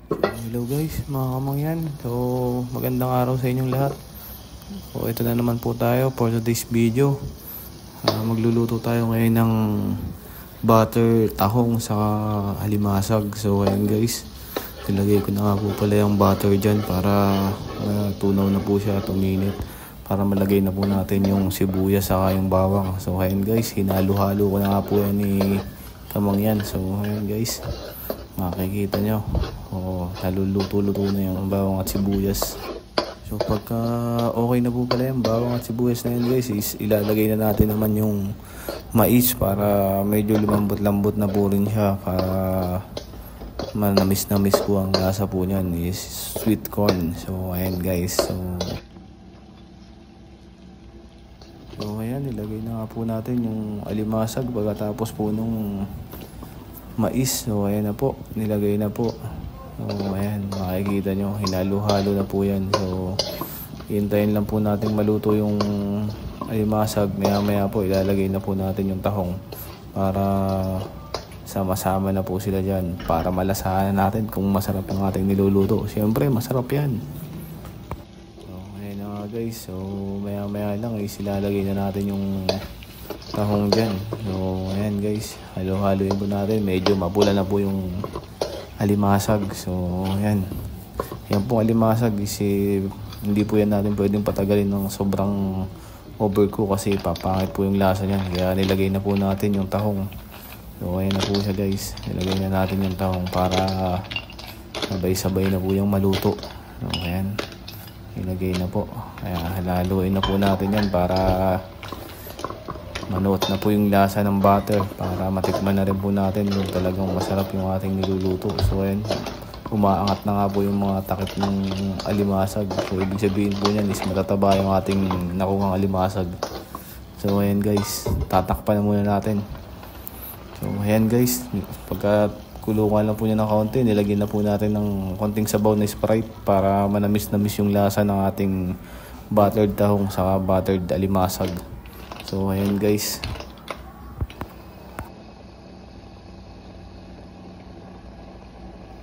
Hello guys, mga kamangyan. So, magandang araw sa inyong lahat. So, ito na naman po tayo for today's video. Magluluto tayo ngayon ng butter tahong sa halimasag. So, ayan guys. Nilagay ko na nga po pala yung butter dyan para tunaw na po siya, tuminit. Para malagay na po natin yung sibuyas saka yung bawang. So, ayan guys, hinalo-halo ko na nga po yan ni kamangyan. So, ayan guys. Makikita nyo, naluluto-luto na yung bawang at sibuyas. So pagka okay na po pala yung bawang at sibuyas na yun guys, is ilalagay na natin naman yung mais para medyo lumambot-lambot na po rin siya, para manamis-namis po ang lasa po niyan, is sweet corn. So ayan guys, so ayan, ilagay na nga po natin yung alimasag pagkatapos po nung mais. So ayan na po, nilagay na po. So ayan, makikita nyo, hinalo-halo na po yan. So hintayin lang po natin maluto yung alimasag. Maya po ilalagay na po natin yung tahong para sama-sama na po sila dyan, para malasahan natin kung masarap ang ating niluluto. Siyempre masarap yan. So ayan na nga guys, so maya lang ilalagay na natin yung tahong dyan. So ayan guys, halo-haloin po natin. Medyo mapula na po yung alimasag. So ayan, yan po alimasag is hindi po yan natin pwedeng patagalin ng sobrang overcook kasi papangit po yung lasa niyan. Kaya nilagay na po natin yung tahong. So ayan na po siya guys, nilagay na natin yung tahong para sabay-sabay na po yung maluto. So ayan, nilagay na po. Kaya halaluin na po natin yan para manuot na po yung lasa ng butter, para matikman na rin po natin kung talagang masarap yung ating niluluto. So ayan, umaangat na nga po yung mga takip ng alimasag. So ibig sabihin po niyan is matataba yung ating nakuhang alimasag. So ayan guys, tatakpan na muna natin. So ayan guys, pagka kulungan lang po niya ng kaunti, nilagyan na po natin ng konting sabaw na Sprite para manamis-namis yung lasa ng ating buttered tahong sa buttered alimasag. So ayan guys,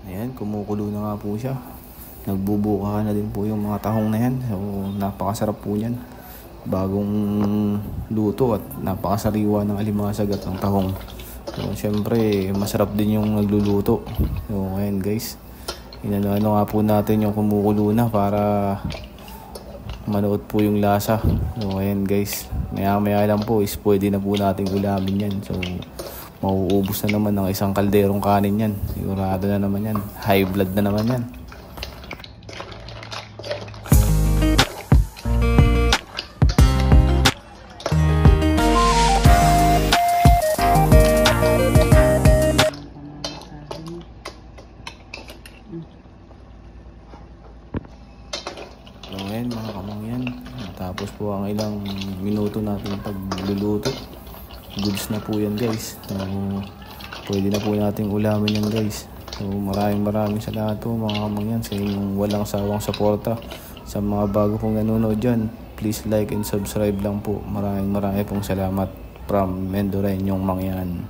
ayan, kumukulo na nga po siya. Nagbubuka na din po yung mga tahong na yan. So napakasarap po yan, bagong luto, at napakasariwa ng alimasag at ng tahong. So syempre masarap din yung nagluluto. So ayan guys, inano nga po natin yung kumukulo na para manuot po yung lasa. So ayan guys, maya lang po is pwede na po nating ulamin yan. So mauubos na naman ng isang kalderong kanin yan, sigurado na naman yan. High blood na naman yan. So ayan mga kamangyan, tapos po ang ilang minuto natin pagluluto, goods na po yan guys. So pwede na po nating ulamin yan guys. So maraming salamat po mga kamangyan sa inyong walang sawang suporta. Sa mga bago pong nanonood dyan, please like and subscribe lang po. Maraming pong salamat from Mendoreñong Mangyan.